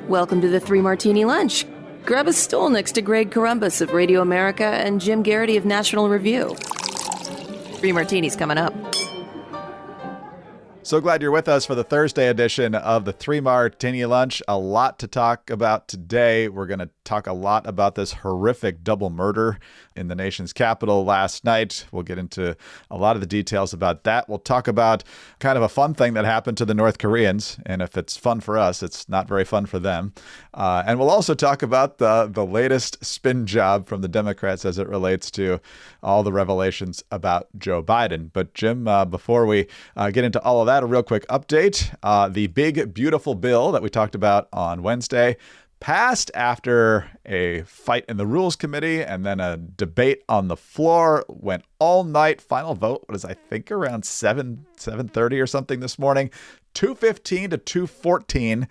Welcome to the Three Martini Lunch. Grab a stool next to Greg Columbus of Radio America and Jim Garrity of National Review. Three Martinis coming up. So glad you're with us for the Thursday edition of the Three Martini Lunch. A lot to talk about today. We're going to talk a lot about this horrific double murder in the nation's capital last night. We'll get into a lot of the details about that. We'll talk about kind of a fun thing that happened to the North Koreans. And if it's fun for us, it's not very fun for them. And we'll also talk about the latest spin job from the Democrats as it relates to all the revelations about Joe Biden. But Jim, before we get into all of that, a real quick update. The big, beautiful bill that we talked about on Wednesday passed after a fight in the Rules Committee and then a debate on the floor. Went all night. Final vote was, I think, around 7:30 or something this morning. 215 to 214.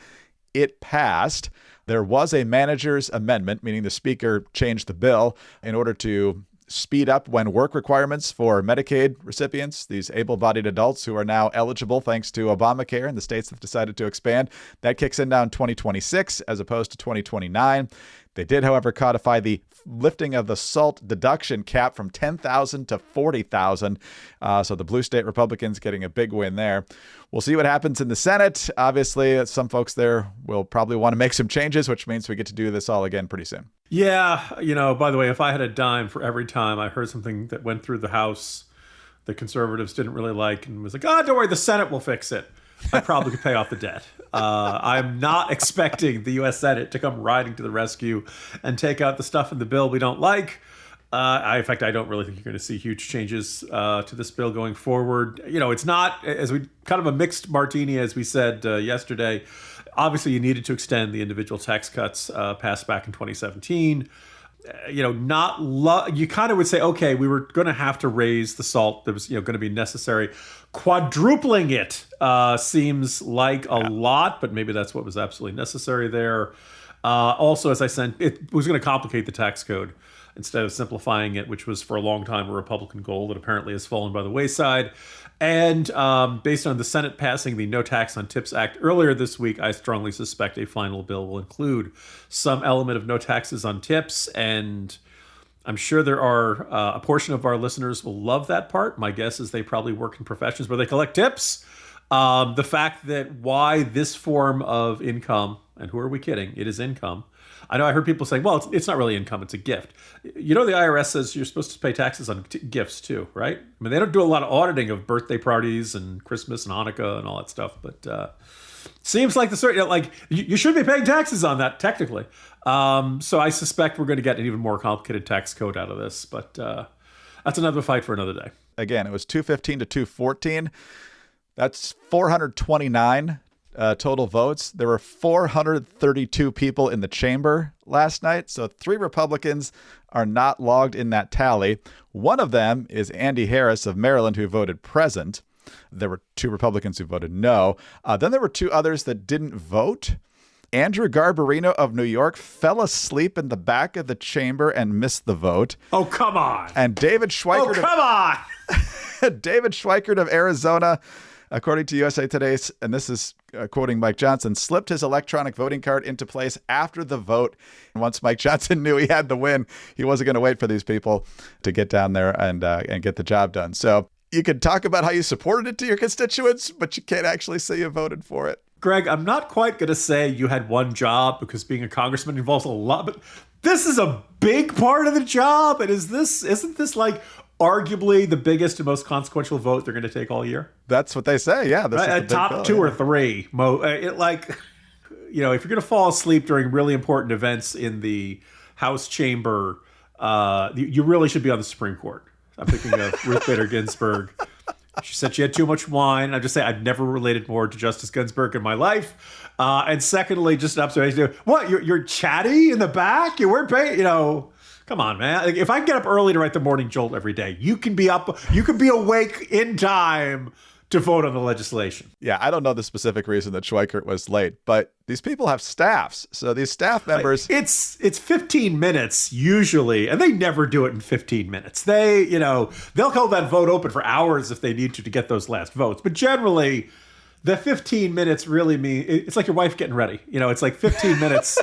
It passed. There was a manager's amendment, meaning the speaker changed the bill in order to speed up when work requirements for Medicaid recipients, these able-bodied adults who are now eligible thanks to Obamacare and the states have decided to expand. That kicks in now in 2026 as opposed to 2029. They did, however, codify the lifting of the SALT deduction cap from $10,000 to $40,000. So the blue state Republicans getting a big win there. We'll see what happens in the Senate. Obviously, some folks there will probably want to make some changes, which means we get to do this all again pretty soon. Yeah. By the way, if I had a dime for every time I heard something that went through the House the conservatives didn't really like and was like, don't worry, the Senate will fix it, I probably could pay off the debt. I'm not expecting the U.S. Senate to come riding to the rescue and take out the stuff in the bill we don't like. In fact, I don't really think you're going to see huge changes to this bill going forward. It's not, as we kind of a mixed martini, as we said yesterday. Obviously, you needed to extend the individual tax cuts passed back in 2017. You kind of would say, okay, we were going to have to raise the SALT that was, going to be necessary. Quadrupling it seems like a lot, but maybe that's what was absolutely necessary there. Also, as I said, it was going to complicate the tax code instead of simplifying it, which was for a long time a Republican goal that apparently has fallen by the wayside. And based on the Senate passing the No Tax on Tips Act earlier this week, I strongly suspect a final bill will include some element of no taxes on tips. And I'm sure there are a portion of our listeners will love that part. My guess is they probably work in professions where they collect tips. The fact that why this form of income, and who are we kidding? It is income. I know I heard people saying, well, it's not really income, it's a gift. The IRS says you're supposed to pay taxes on gifts too, right? I mean, they don't do a lot of auditing of birthday parties and Christmas and Hanukkah and all that stuff, but seems like you should be paying taxes on that technically. So I suspect we're going to get an even more complicated tax code out of this, but that's another fight for another day. Again, it was 215 to 214. That's 429 total votes. There were 432 people in the chamber last night. So 3 Republicans are not logged in that tally. One of them is Andy Harris of Maryland, who voted present. There were 2 Republicans who voted no. Then there were 2 others that didn't vote. Andrew Garbarino of New York fell asleep in the back of the chamber and missed the vote. Oh, come on. And David Schweikert. David Schweikert of Arizona, according to USA Today, and this is quoting Mike Johnson, slipped his electronic voting card into place after the vote. And once Mike Johnson knew he had the win, he wasn't going to wait for these people to get down there and get the job done. So you can talk about how you supported it to your constituents, but you can't actually say you voted for it. Greg, I'm not quite going to say you had one job because being a congressman involves a lot, but this is a big part of the job. And isn't this like arguably the biggest and most consequential vote they're going to take all year? That's what they say. Yeah. This is the top bill, 2 or 3. If you're going to fall asleep during really important events in the House chamber, you really should be on the Supreme Court. I'm thinking of Ruth Bader Ginsburg. She said she had too much wine. I just say I've never related more to Justice Ginsburg in my life. And secondly, just an observation. What? You're chatty in the back? You weren't paying, Come on, man. If I get up early to write the morning jolt every day, you can be awake in time to vote on the legislation. Yeah, I don't know the specific reason that Schweikert was late, but these people have staffs. So these staff members... It's 15 minutes usually, and they never do it in 15 minutes. They'll hold that vote open for hours if they need to get those last votes. But generally, The 15 minutes really mean it's like your wife getting ready. It's like 15 minutes.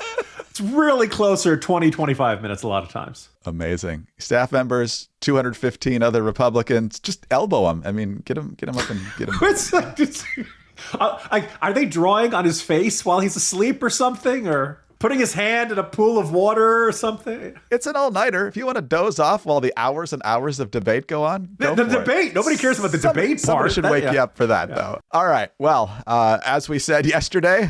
It's really closer 20, 25 minutes a lot of times. Amazing. Staff members, 215 other Republicans, just elbow him. I mean, get him up and get him. Are they drawing on his face while he's asleep or something? Or putting his hand in a pool of water or something? It's an all-nighter. If you want to doze off while the hours and hours of debate go on, go the for debate. it. Nobody cares about the debate part. Somebody should wake you up for that, though. All right. Well, as we said yesterday,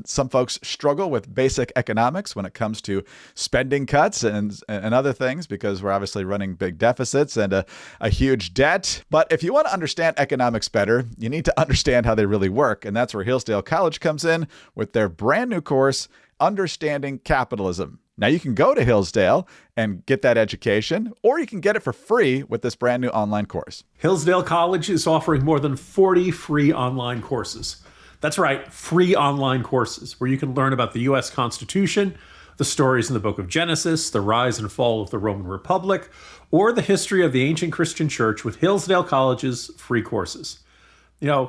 some folks struggle with basic economics when it comes to spending cuts and other things, because we're obviously running big deficits and a huge debt. But if you want to understand economics better, you need to understand how they really work. And that's where Hillsdale College comes in with their brand new course, Understanding Capitalism. Now, you can go to Hillsdale and get that education, or you can get it for free with this brand new online course. Hillsdale College is offering more than 40 free online courses. That's right, free online courses where you can learn about the U.S. Constitution, the stories in the book of Genesis, the rise and fall of the Roman Republic, or the history of the ancient Christian church with Hillsdale College's free courses.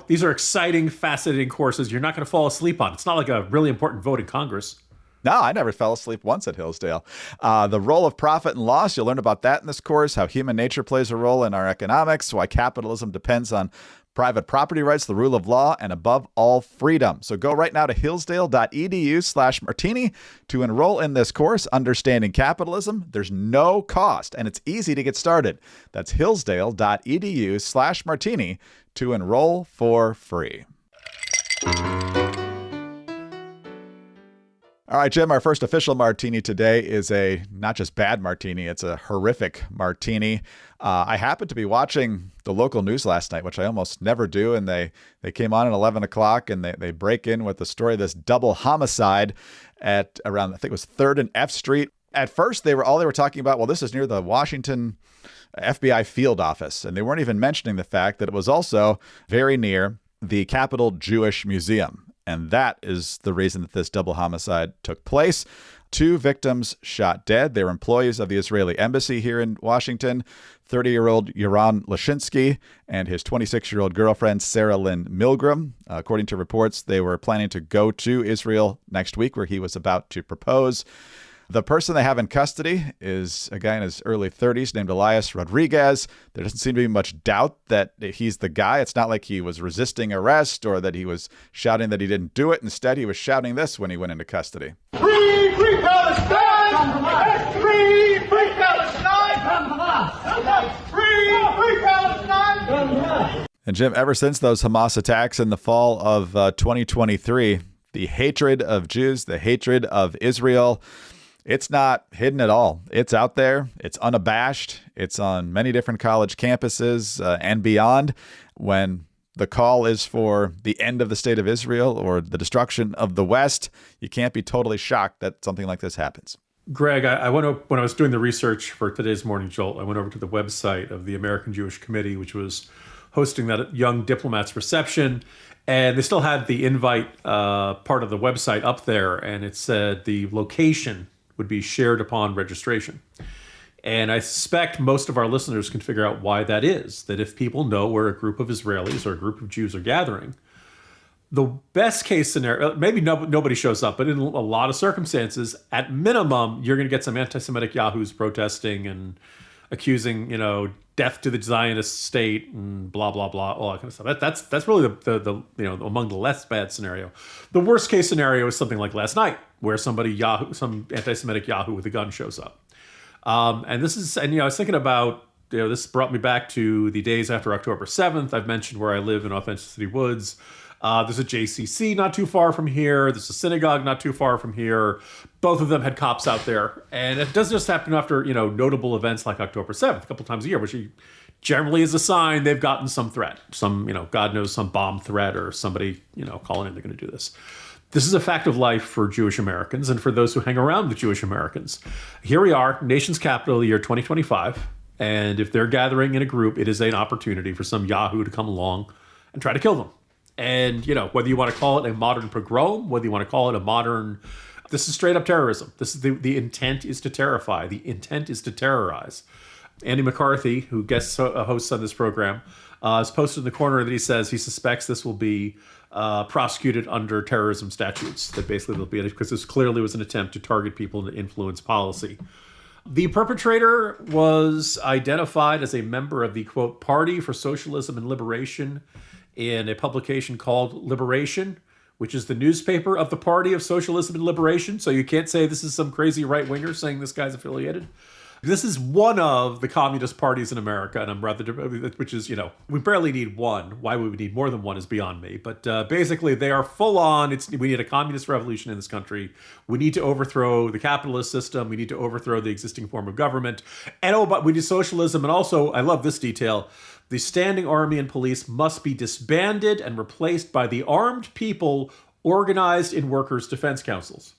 These are exciting, fascinating courses you're not going to fall asleep on. It's not like a really important vote in Congress. No, I never fell asleep once at Hillsdale. The role of profit and loss, you'll learn about that in this course, how human nature plays a role in our economics, why capitalism depends on private property rights, the rule of law, and above all, freedom. So go right now to hillsdale.edu/martini to enroll in this course, Understanding Capitalism. There's no cost, and it's easy to get started. That's hillsdale.edu/martini to enroll for free. All right, Jim, our first official martini today is a not just bad martini, it's a horrific martini. I happened to be watching the local news last night, which I almost never do, and they came on at 11 o'clock, and they break in with the story of this double homicide at around, I think it was 3rd and F Street. At first, they were talking about, well, this is near the Washington FBI field office, and they weren't even mentioning the fact that it was also very near the Capitol Jewish Museum. And that is the reason that this double homicide took place. 2 victims shot dead. They were employees of the Israeli embassy here in Washington. 30-year-old Yaron Lashinsky and his 26-year-old girlfriend, Sarah Lynn Milgram. According to reports, they were planning to go to Israel next week, where he was about to propose. The person they have in custody is a guy in his early 30s named Elias Rodriguez. There doesn't seem to be much doubt that he's the guy. It's not like he was resisting arrest or that he was shouting that he didn't do it. Instead, he was shouting this when he went into custody. Free, free Palestine! Free, free Palestine! Free, free Palestine! And Jim, ever since those Hamas attacks in the fall of 2023, the hatred of Jews, the hatred of Israel, it's not hidden at all. It's out there. It's unabashed. It's on many different college campuses and beyond. When the call is for the end of the state of Israel or the destruction of the West, you can't be totally shocked that something like this happens. Greg, when I was doing the research for today's Morning Jolt, I went over to the website of the American Jewish Committee, which was hosting that young diplomat's reception. And they still had the invite part of the website up there, and it said the location would be shared upon registration. And I suspect most of our listeners can figure out why that is, that if people know where a group of Israelis or a group of Jews are gathering, the best case scenario, maybe nobody shows up, but in a lot of circumstances, at minimum, you're going to get some anti-Semitic yahoos protesting and accusing, death to the Zionist state and blah, blah, blah, all that kind of stuff. That's really the among the less bad scenario. The worst case scenario is something like last night, where some anti-Semitic yahoo with a gun shows up. I was thinking about, this brought me back to the days after October 7th. I've mentioned where I live in Authenticity Woods. There's a JCC not too far from here. There's a synagogue not too far from here. Both of them had cops out there. And it doesn't just happen after, notable events like October 7th, a couple times a year, which generally is a sign they've gotten some threat. Some, God knows, some bomb threat or somebody, calling in they're going to do this. This is a fact of life for Jewish Americans and for those who hang around with Jewish Americans. Here we are, nation's capital, the year 2025. And if they're gathering in a group, it is an opportunity for some yahoo to come along and try to kill them. And, whether you want to call it a modern pogrom, whether you want to call it this is straight up terrorism. This is the intent is to terrify. The intent is to terrorize. Andy McCarthy, who guest hosts on this program, has posted in the corner that he says he suspects this will be prosecuted under terrorism statutes. That basically they'll be, because this clearly was an attempt to target people and influence policy. The perpetrator was identified as a member of the, quote, Party for Socialism and Liberation in a publication called Liberation, which is the newspaper of the Party of Socialism and Liberation. So you can't say this is some crazy right-winger saying this guy's affiliated. This is one of the communist parties in America, and I'm rather, which is, we barely need one. Why would we need more than one is beyond me. But basically, they are full on. We need a communist revolution in this country. We need to overthrow the capitalist system. We need to overthrow the existing form of government. And but we need socialism. And also, I love this detail. The standing army and police must be disbanded and replaced by the armed people organized in workers' defense councils.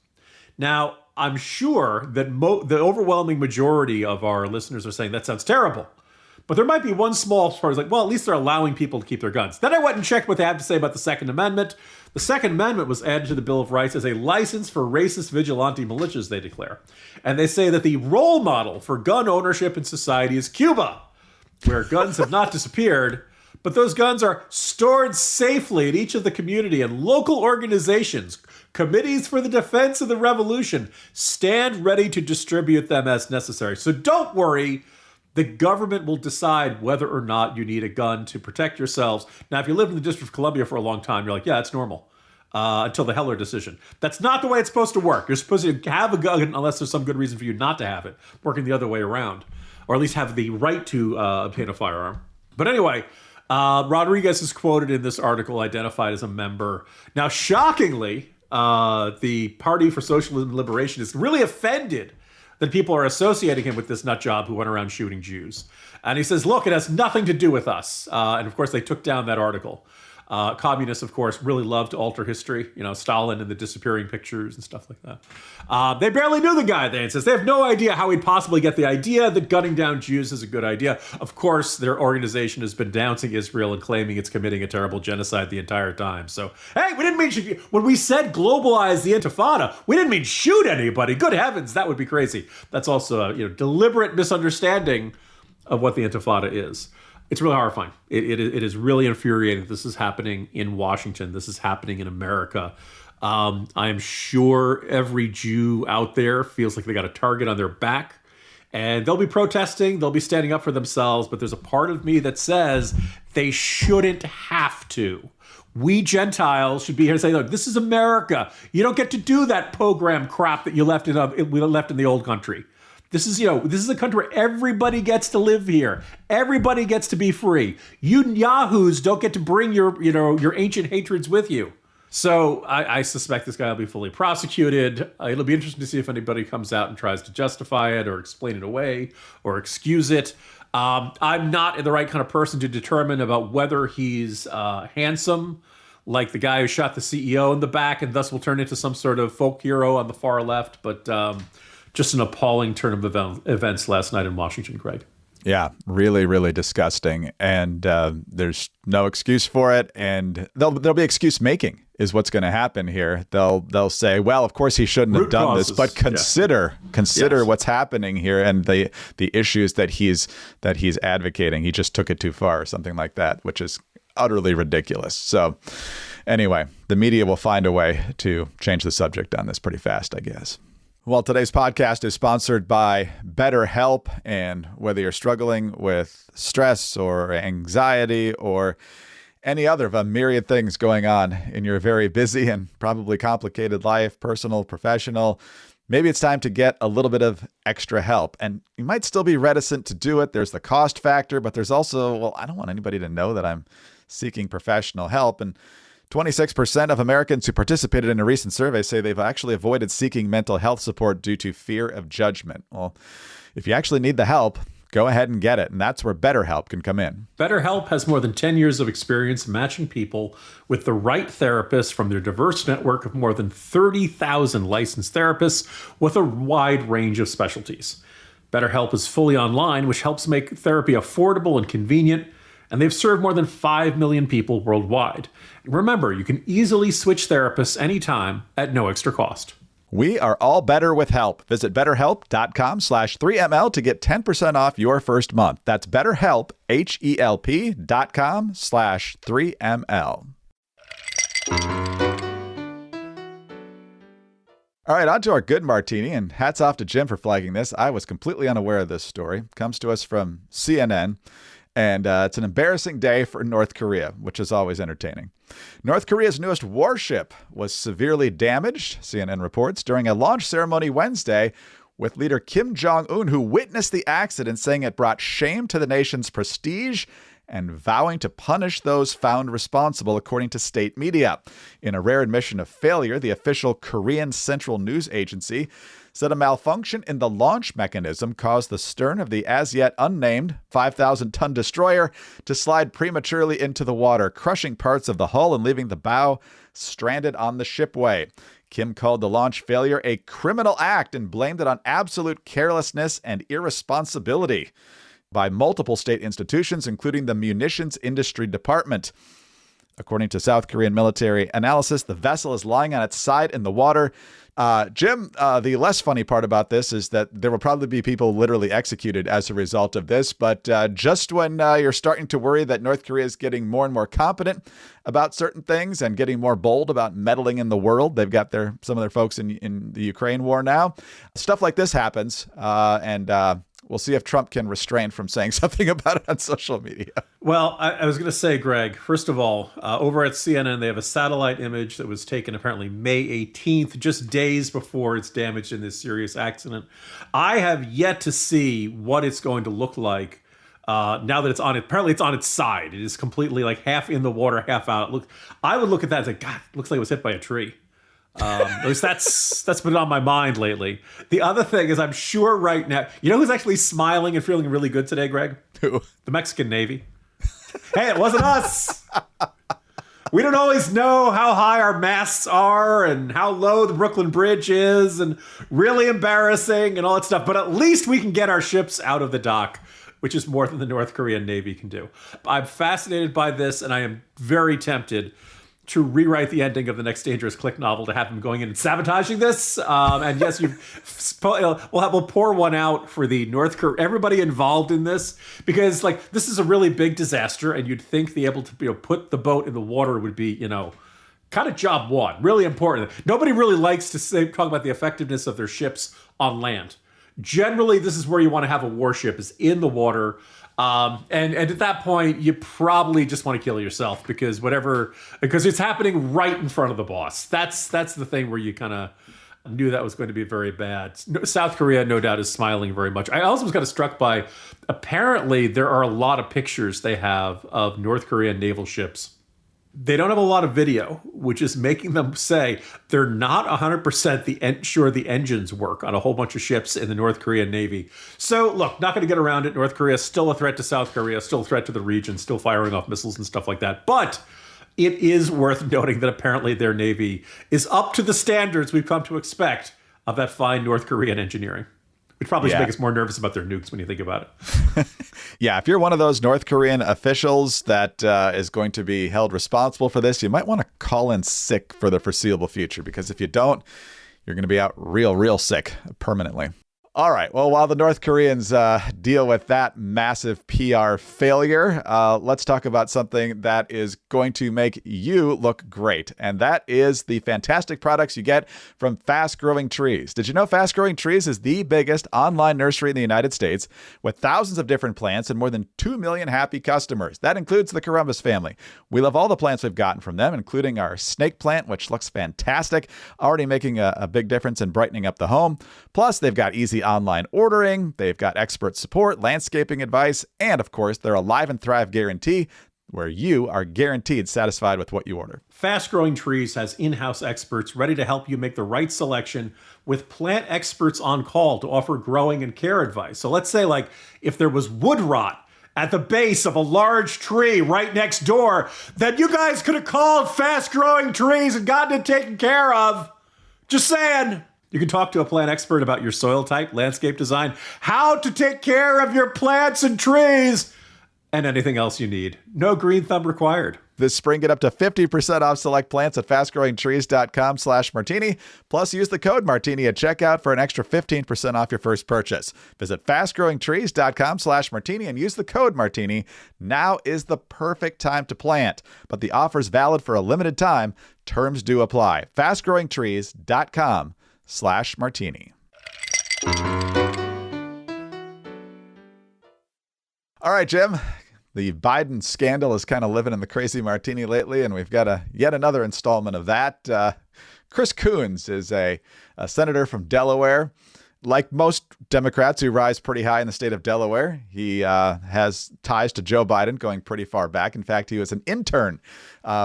Now, I'm sure that the overwhelming majority of our listeners are saying that sounds terrible. But there might be one small part like, well, at least they're allowing people to keep their guns. Then I went and checked what they have to say about the Second Amendment. The Second Amendment was added to the Bill of Rights as a license for racist vigilante militias, they declare. And they say that the role model for gun ownership in society is Cuba, where guns have not disappeared, but those guns are stored safely in each of the community, and local organizations, committees for the defense of the revolution, stand ready to distribute them as necessary. So don't worry. The government will decide whether or not you need a gun to protect yourselves. Now, if you lived in the District of Columbia for a long time, you're like, yeah, it's normal. Until the Heller decision. That's not the way it's supposed to work. You're supposed to have a gun unless there's some good reason for you not to have it. Working the other way around. Or at least have the right to obtain a firearm. But anyway, Rodriguez is quoted in this article, identified as a member. Now, shockingly, the Party for Socialism and Liberation is really offended that people are associating him with this nut job who went around shooting Jews. And he says, look, it has nothing to do with us. And of course, they took down that article. Communists, of course, really love to alter history. Stalin and the disappearing pictures and stuff like that. They barely knew the guy, they says. They have no idea how he'd possibly get the idea that gunning down Jews is a good idea. Of course, their organization has been denouncing Israel and claiming it's committing a terrible genocide the entire time. So, hey, we didn't mean, when we said globalize the Intifada, we didn't mean shoot anybody. Good heavens, that would be crazy. That's also a deliberate misunderstanding of what the Intifada is. It's really horrifying. It is really infuriating. This is happening in Washington. This is happening in America. I am sure every Jew out there feels like they got a target on their back. And they'll be protesting. They'll be standing up for themselves. But there's a part of me that says they shouldn't have to. We Gentiles should be here to say, look, this is America. You don't get to do that program crap that we left in the old country. This is a country where everybody gets to live here. Everybody gets to be free. You yahoos don't get to bring your ancient hatreds with you. So I suspect this guy will be fully prosecuted. It'll be interesting to see if anybody comes out and tries to justify it or explain it away or excuse it. I'm not the right kind of person to determine about whether he's handsome, like the guy who shot the CEO in the back and thus will turn into some sort of folk hero on the far left. But just an appalling turn of events last night in Washington, Greg. Yeah, really, really disgusting. And there's no excuse for it. And there'll be excuse making is what's going to happen here. They'll say, well, of course he shouldn't have done this, but consider what's happening here and the issues that he's advocating. He just took it too far or something like that, which is utterly ridiculous. So anyway, the media will find a way to change the subject on this pretty fast, I guess. Well, today's podcast is sponsored by BetterHelp, and whether you're struggling with stress or anxiety or any other of a myriad things going on in your very busy and probably complicated life, personal, professional, maybe it's time to get a little bit of extra help. And you might still be reticent to do it. There's the cost factor, but there's also, well, I don't want anybody to know that I'm seeking professional help. And 26% of Americans who participated in a recent survey say they've actually avoided seeking mental health support due to fear of judgment. Well, if you actually need the help, go ahead and get it. And that's where BetterHelp can come in. BetterHelp has more than 10 years of experience matching people with the right therapist from their diverse network of more than 30,000 licensed therapists with a wide range of specialties. BetterHelp is fully online, which helps make therapy affordable and convenient. And they've served more than 5 million people worldwide. Remember, you can easily switch therapists anytime at no extra cost. We are all better with help. Visit BetterHelp.com/3ML to get 10% off your first month. That's BetterHelp, HELP.com/3ML. All right, on to our good martini, and hats off to Jim for flagging this. I was completely unaware of this story. It comes to us from CNN, and it's an embarrassing day for North Korea, which is always entertaining. North Korea's newest warship was severely damaged, CNN reports, during a launch ceremony Wednesday, with leader Kim Jong-un, who witnessed the accident, saying it brought shame to the nation's prestige and vowing to punish those found responsible, according to state media. In a rare admission of failure, the official Korean Central News Agency said a malfunction in the launch mechanism caused the stern of the as-yet unnamed 5,000-ton destroyer to slide prematurely into the water, crushing parts of the hull and leaving the bow stranded on the shipway. Kim called the launch failure a criminal act and blamed it on absolute carelessness and irresponsibility by multiple state institutions, including the Munitions Industry Department. According to South Korean military analysis, the vessel is lying on its side in the water. Jim, the less funny part about this is that there will probably be people literally executed as a result of this. But just when you're starting to worry that North Korea is getting more and more competent about certain things and getting more bold about meddling in the world, they've got some of their folks in the Ukraine war now. Stuff like this happens, and we'll see if Trump can restrain from saying something about it on social media. Well, I was going to say, Greg, first of all, over at CNN, they have a satellite image that was taken apparently May 18th, just days before it's damaged in this serious accident. I have yet to see what it's going to look like now that it's on it. Apparently, it's on its side. It is completely like half in the water, half out. I would look at that and say, God, it looks like it was hit by a tree. At least that's been on my mind lately. The other thing is, I'm sure right now, you know who's actually smiling and feeling really good today, Greg? Who? The Mexican Navy. Hey, it wasn't us. We don't always know how high our masts are and how low the Brooklyn Bridge is and really embarrassing and all that stuff. But at least we can get our ships out of the dock, which is more than the North Korean Navy can do. I'm fascinated by this, and I am very tempted to rewrite the ending of the next Dangerous Click novel to have him going in and sabotaging this. And yes, we'll pour one out for the North Korea, everybody involved in this, because like this is a really big disaster, and you'd think the able to put the boat in the water would be kind of job one, really important. Nobody really likes to talk about the effectiveness of their ships on land. Generally, this is where you want to have a warship, is in the water. And at that point, you probably just want to kill yourself because it's happening right in front of the boss. That's the thing where you kind of knew that was going to be very bad. South Korea, no doubt, is smiling very much. I also was kind of struck by, apparently, there are a lot of pictures they have of North Korean naval ships. They don't have a lot of video, which is making them say they're not 100% sure the engines work on a whole bunch of ships in the North Korean Navy. So, look, not going to get around it. North Korea is still a threat to South Korea, still a threat to the region, still firing off missiles and stuff like that. But it is worth noting that apparently their Navy is up to the standards we've come to expect of that fine North Korean engineering. Which probably should make us more nervous about their nukes when you think about it. Yeah, if you're one of those North Korean officials that is going to be held responsible for this, you might want to call in sick for the foreseeable future, because if you don't, you're going to be out real sick permanently. All right. Well, while the North Koreans deal with that massive PR failure, let's talk about something that is going to make you look great. And that is the fantastic products you get from Fast Growing Trees. Did you know Fast Growing Trees is the biggest online nursery in the United States with thousands of different plants and more than 2 million happy customers? That includes the Corumbus family. We love all the plants we've gotten from them, including our snake plant, which looks fantastic, already making a big difference in brightening up the home. Plus, they've got easy online ordering, they've got expert support, landscaping advice, and of course, their Alive and Thrive guarantee, where you are guaranteed satisfied with what you order. Fast Growing Trees has in-house experts ready to help you make the right selection with plant experts on call to offer growing and care advice. So let's say, like, if there was wood rot at the base of a large tree right next door, then you guys could have called Fast Growing Trees and gotten it taken care of. Just saying. You can talk to a plant expert about your soil type, landscape design, how to take care of your plants and trees, and anything else you need. No green thumb required. This spring, get up to 50% off select plants at fastgrowingtrees.com/martini. Plus, use the code martini at checkout for an extra 15% off your first purchase. Visit fastgrowingtrees.com/martini and use the code martini. Now is the perfect time to plant, but the offer's valid for a limited time. Terms do apply. fastgrowingtrees.com/martini. All right, Jim. The Biden scandal is kind of living in the crazy martini lately, and we've got yet another installment of that. Chris Coons is a senator from Delaware. Like most Democrats who rise pretty high in the state of Delaware, he has ties to Joe Biden going pretty far back. In fact, he was an intern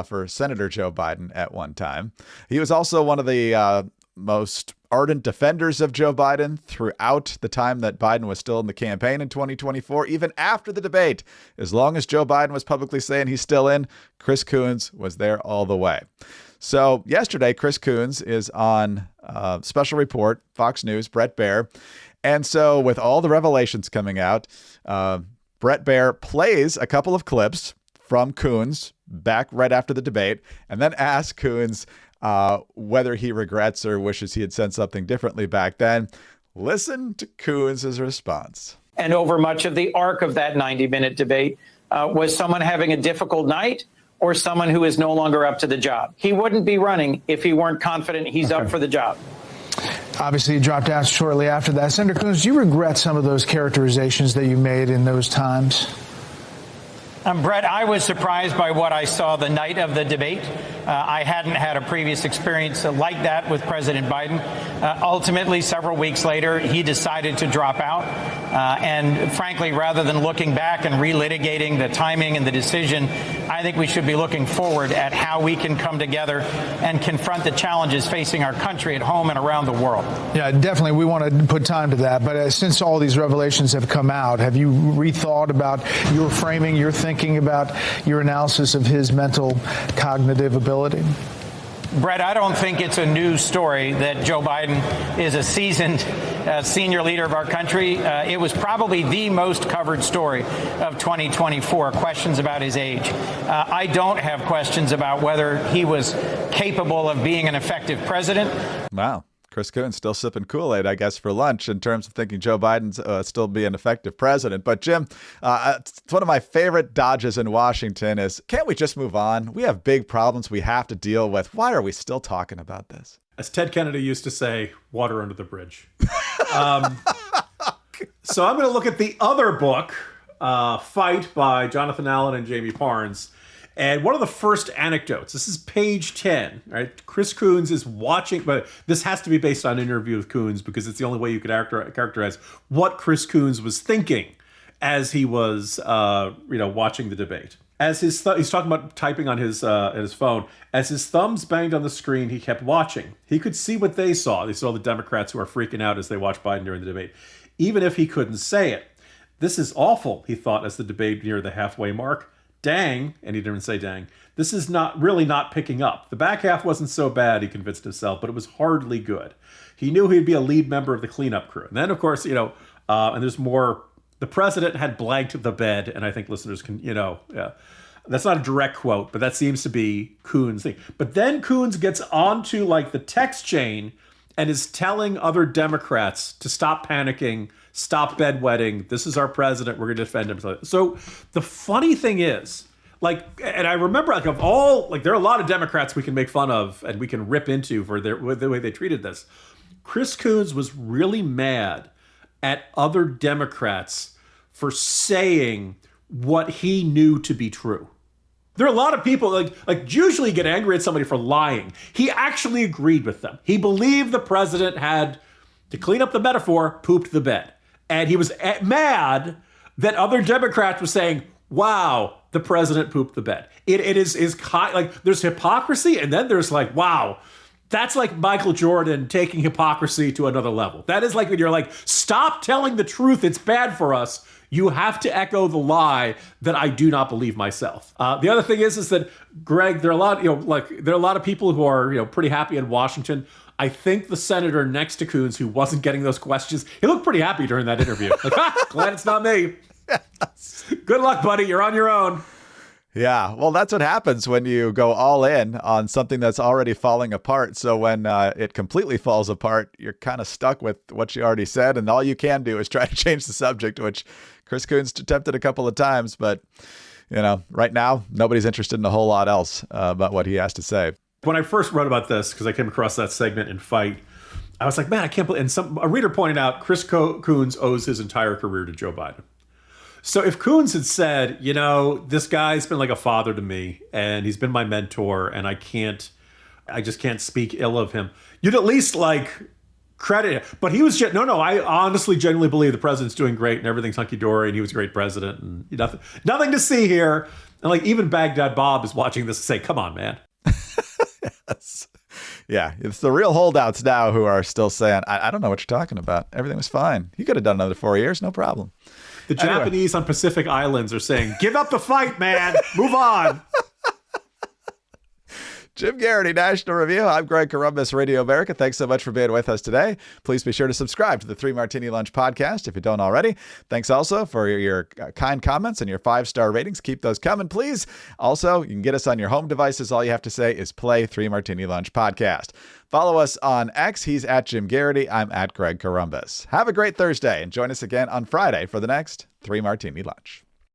for Senator Joe Biden at one time. He was also one of the most ardent defenders of Joe Biden throughout the time that Biden was still in the campaign in 2024, even after the debate. As long as Joe Biden was publicly saying he's still in, Chris Coons was there all the way. So yesterday, Chris Coons is on special report, Fox News, Bret Baier. And so with all the revelations coming out, Bret Baier plays a couple of clips from Coons back right after the debate and then asks Coons whether he regrets or wishes he had said something differently back then. Listen to Coons' response. And over much of the arc of that 90-minute debate, was someone having a difficult night or someone who is no longer up to the job? He wouldn't be running if he weren't confident he's up for the job. Obviously, you dropped out shortly after that. Senator Coons, do you regret some of those characterizations that you made in those times? Brett, I was surprised by what I saw the night of the debate. I hadn't had a previous experience like that with President Biden. Ultimately, several weeks later, he decided to drop out. And frankly, rather than looking back and relitigating the timing and the decision, I think we should be looking forward at how we can come together and confront the challenges facing our country at home and around the world. Yeah, definitely. We want to put time to that. But since all these revelations have come out, have you rethought about your framing, your thinking about your analysis of his mental cognitive ability? Brett, I don't think it's a news story that Joe Biden is a seasoned senior leader of our country. It was probably the most covered story of 2024, questions about his age. I don't have questions about whether he was capable of being an effective president. Wow. Chris Coons still sipping Kool-Aid, I guess, for lunch in terms of thinking Joe Biden's still be an effective president. But, Jim, it's one of my favorite dodges in Washington is, can't we just move on? We have big problems we have to deal with. Why are we still talking about this? As Ted Kennedy used to say, water under the bridge. So I'm going to look at the other book, Fight by Jonathan Allen and Jamie Parnes. And one of the first anecdotes, this is page 10, right? Chris Coons is watching, but this has to be based on an interview with Coons because it's the only way you could characterize what Chris Coons was thinking as he was, watching the debate. As he's talking about typing on his phone. As his thumbs banged on the screen, he kept watching. He could see what they saw. They saw the Democrats who are freaking out as they watch Biden during the debate, even if he couldn't say it. This is awful, he thought, as the debate neared the halfway mark. Dang, and he didn't say dang, this is not picking up. The back half wasn't so bad, he convinced himself, but it was hardly good. He knew he'd be a lead member of the cleanup crew. And then, of course, and there's more, the president had blanked the bed, and I think listeners can, that's not a direct quote, but that seems to be Coons' thing. But then Coons gets onto like the text chain and is telling other Democrats to stop panicking, stop bedwetting. This is our president. We're going to defend him. So the funny thing is, and I remember, of all, there are a lot of Democrats we can make fun of and we can rip into for the way they treated this. Chris Coons was really mad at other Democrats for saying what he knew to be true. There are a lot of people, usually get angry at somebody for lying. He actually agreed with them. He believed the president had, to clean up the metaphor, pooped the bed. And he was mad that other Democrats were saying, wow, the president pooped the bed. It is there's hypocrisy, and then there's wow, that's like Michael Jordan taking hypocrisy to another level. That is like when you're stop telling the truth, it's bad for us. You have to echo the lie that I do not believe myself. The other thing is that, Greg, there are a lot, there are a lot of people who are, pretty happy in Washington. I think the senator next to Coons who wasn't getting those questions, he looked pretty happy during that interview. Glad it's not me. Yes. Good luck, buddy. You're on your own. Yeah, well, that's what happens when you go all in on something that's already falling apart. So when it completely falls apart, you're kind of stuck with what you already said. And all you can do is try to change the subject, which Chris Coons attempted a couple of times. But, right now, nobody's interested in a whole lot else about what he has to say. When I first wrote about this, because I came across that segment in Fight, I was like, man, I can't believe. And a reader pointed out Chris Coons owes his entire career to Joe Biden. So if Coons had said, this guy's been like a father to me and he's been my mentor and I just can't speak ill of him, you'd at least credit it. But he was no, I honestly genuinely believe the president's doing great and everything's hunky-dory and he was a great president and nothing to see here. And even Baghdad Bob is watching this and say, come on, man. Yes. Yeah, it's the real holdouts now who are still saying, I don't know what you're talking about. Everything was fine. You could have done another 4 years, no problem. The Japanese on Pacific Islands are saying, give up the fight, man. Move on. Jim Garrity, National Review. I'm Greg Corombos, Radio America. Thanks so much for being with us today. Please be sure to subscribe to the 3 Martini Lunch podcast if you don't already. Thanks also for your kind comments and your 5-star ratings. Keep those coming, please. Also, you can get us on your home devices. All you have to say is play 3 Martini Lunch podcast. Follow us on X. He's at Jim Garrity. I'm at Greg Corombos. Have a great Thursday and join us again on Friday for the next 3 Martini Lunch.